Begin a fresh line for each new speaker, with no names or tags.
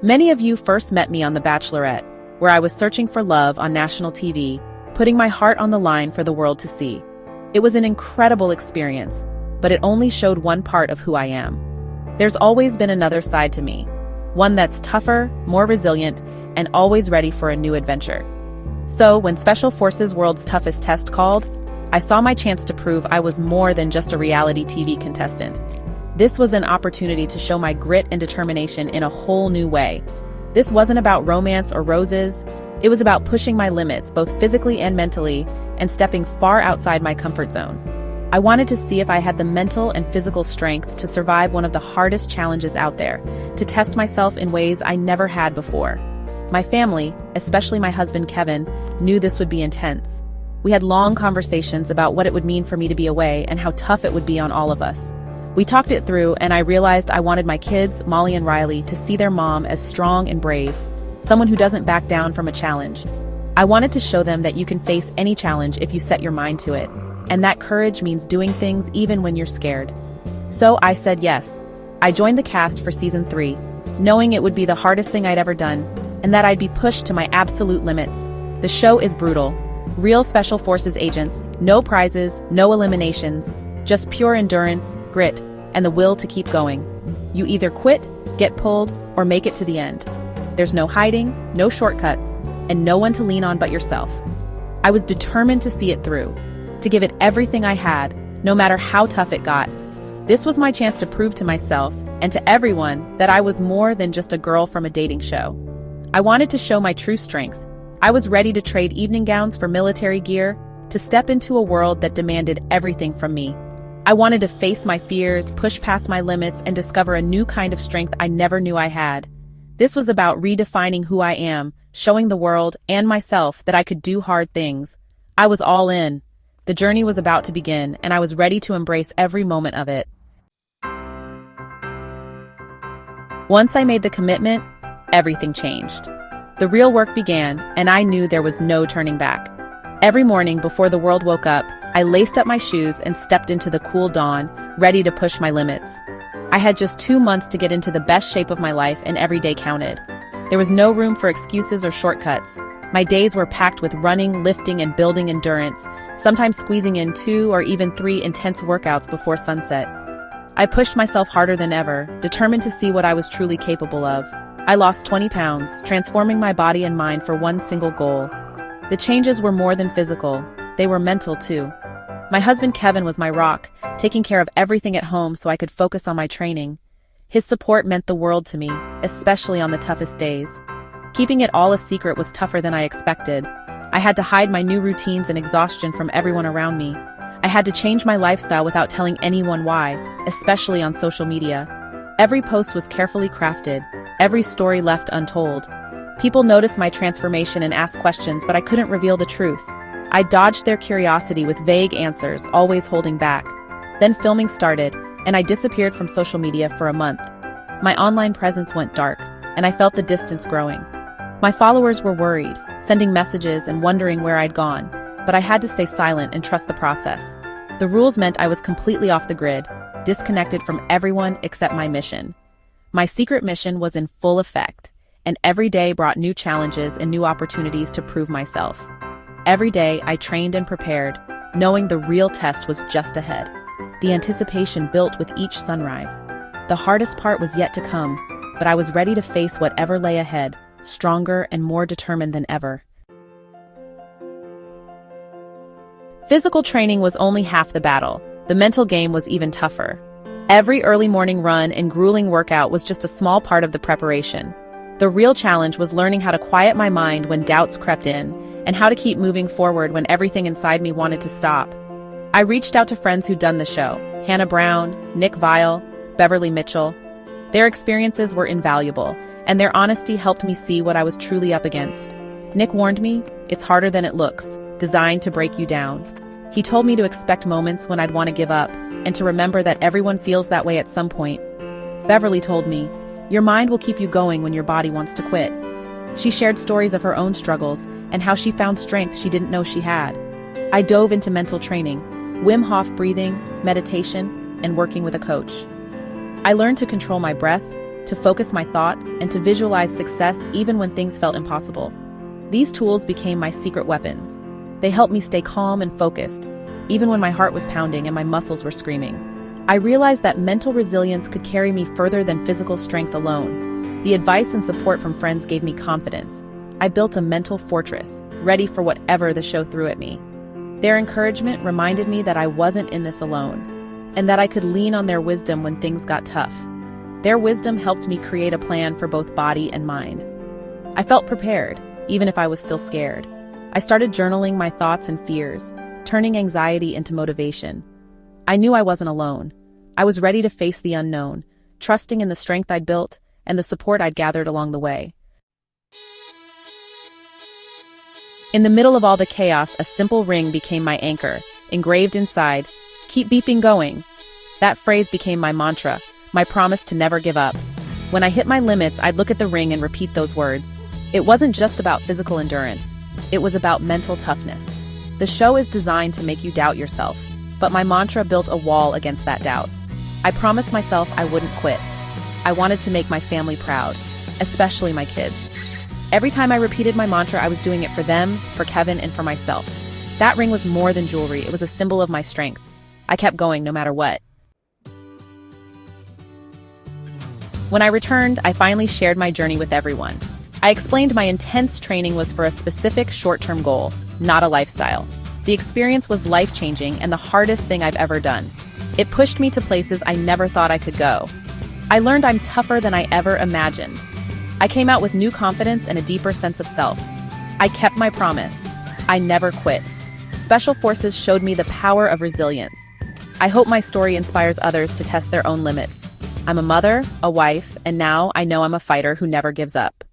Many of you first met me on The Bachelorette, where I was searching for love on national TV, putting my heart on the line for the world to see. It was an incredible experience, but it only showed one part of who I am. There's always been another side to me, one that's tougher, more resilient, and always ready for a new adventure. So, when Special Forces World's Toughest Test called, I saw my chance to prove I was more than just a reality TV contestant. This was an opportunity to show my grit and determination in a whole new way. This wasn't about romance or roses. It was about pushing my limits, both physically and mentally, and stepping far outside my comfort zone. I wanted to see if I had the mental and physical strength to survive one of the hardest challenges out there, to test myself in ways I never had before. My family, especially my husband Kevin, knew this would be intense. We had long conversations about what it would mean for me to be away and how tough it would be on all of us. We talked it through, and I realized I wanted my kids, Molly and Riley, to see their mom as strong and brave, someone who doesn't back down from a challenge. I wanted to show them that you can face any challenge if you set your mind to it, and that courage means doing things even when you're scared. So I said yes. I joined the cast for season 3, knowing it would be the hardest thing I'd ever done, and that I'd be pushed to my absolute limits. The show is brutal. Real Special Forces agents, no prizes, no eliminations, just pure endurance, grit, and the will to keep going. You either quit, get pulled, or make it to the end. There's no hiding, no shortcuts, and no one to lean on but yourself. I was determined to see it through, to give it everything I had, no matter how tough it got. This was my chance to prove to myself and to everyone that I was more than just a girl from a dating show. I wanted to show my true strength. I was ready to trade evening gowns for military gear, to step into a world that demanded everything from me. I wanted to face my fears, push past my limits, and discover a new kind of strength I never knew I had. This was about redefining who I am, showing the world and myself that I could do hard things. I was all in. The journey was about to begin, and I was ready to embrace every moment of it. Once I made the commitment, everything changed. The real work began, and I knew there was no turning back. Every morning before the world woke up, I laced up my shoes and stepped into the cool dawn, ready to push my limits. I had just 2 months to get into the best shape of my life, and every day counted. There was no room for excuses or shortcuts. My days were packed with running, lifting, and building endurance, sometimes squeezing in 2 or even 3 intense workouts before sunset. I pushed myself harder than ever, determined to see what I was truly capable of. I lost 20 pounds, transforming my body and mind for one single goal. The changes were more than physical, they were mental too. My husband Kevin was my rock, taking care of everything at home so I could focus on my training. His support meant the world to me, especially on the toughest days. Keeping it all a secret was tougher than I expected. I had to hide my new routines and exhaustion from everyone around me. I had to change my lifestyle without telling anyone why, especially on social media. Every post was carefully crafted, every story left untold. People noticed my transformation and asked questions, but I couldn't reveal the truth. I dodged their curiosity with vague answers, always holding back. Then filming started, and I disappeared from social media for a month. My online presence went dark, and I felt the distance growing. My followers were worried, sending messages and wondering where I'd gone, but I had to stay silent and trust the process. The rules meant I was completely off the grid, disconnected from everyone except my mission. My secret mission was in full effect, and every day brought new challenges and new opportunities to prove myself. Every day I trained and prepared, knowing the real test was just ahead. The anticipation built with each sunrise. The hardest part was yet to come, but I was ready to face whatever lay ahead, stronger and more determined than ever. Physical training was only half the battle. The mental game was even tougher. Every early morning run and grueling workout was just a small part of the preparation. The real challenge was learning how to quiet my mind when doubts crept in, and how to keep moving forward when everything inside me wanted to stop. I reached out to friends who'd done the show: Hannah Brown, Nick Viall, Beverly Mitchell. Their experiences were invaluable, and their honesty helped me see what I was truly up against. Nick warned me, "It's harder than it looks, designed to break you down." He told me to expect moments when I'd want to give up, and to remember that everyone feels that way at some point. Beverly told me, "Your mind will keep you going when your body wants to quit." She shared stories of her own struggles and how she found strength she didn't know she had. I dove into mental training, Wim Hof breathing, meditation, and working with a coach. I learned to control my breath, to focus my thoughts, and to visualize success even when things felt impossible. These tools became my secret weapons. They helped me stay calm and focused, even when my heart was pounding and my muscles were screaming. I realized that mental resilience could carry me further than physical strength alone. The advice and support from friends gave me confidence. I built a mental fortress, ready for whatever the show threw at me. Their encouragement reminded me that I wasn't in this alone, and that I could lean on their wisdom when things got tough. Their wisdom helped me create a plan for both body and mind. I felt prepared, even if I was still scared. I started journaling my thoughts and fears, turning anxiety into motivation. I knew I wasn't alone. I was ready to face the unknown, trusting in the strength I'd built and the support I'd gathered along the way. In the middle of all the chaos, a simple ring became my anchor, engraved inside, "Keep beeping going." That phrase became my mantra, my promise to never give up. When I hit my limits, I'd look at the ring and repeat those words. It wasn't just about physical endurance. It was about mental toughness. The show is designed to make you doubt yourself, but my mantra built a wall against that doubt. I promised myself I wouldn't quit. I wanted to make my family proud, especially my kids. Every time I repeated my mantra, I was doing it for them, for Kevin, and for myself. That ring was more than jewelry. It was a symbol of my strength. I kept going no matter what. When I returned, I finally shared my journey with everyone. I explained my intense training was for a specific short-term goal, not a lifestyle. The experience was life-changing and the hardest thing I've ever done. It pushed me to places I never thought I could go. I learned I'm tougher than I ever imagined. I came out with new confidence and a deeper sense of self. I kept my promise. I never quit. Special Forces showed me the power of resilience. I hope my story inspires others to test their own limits. I'm a mother, a wife, and now I know I'm a fighter who never gives up.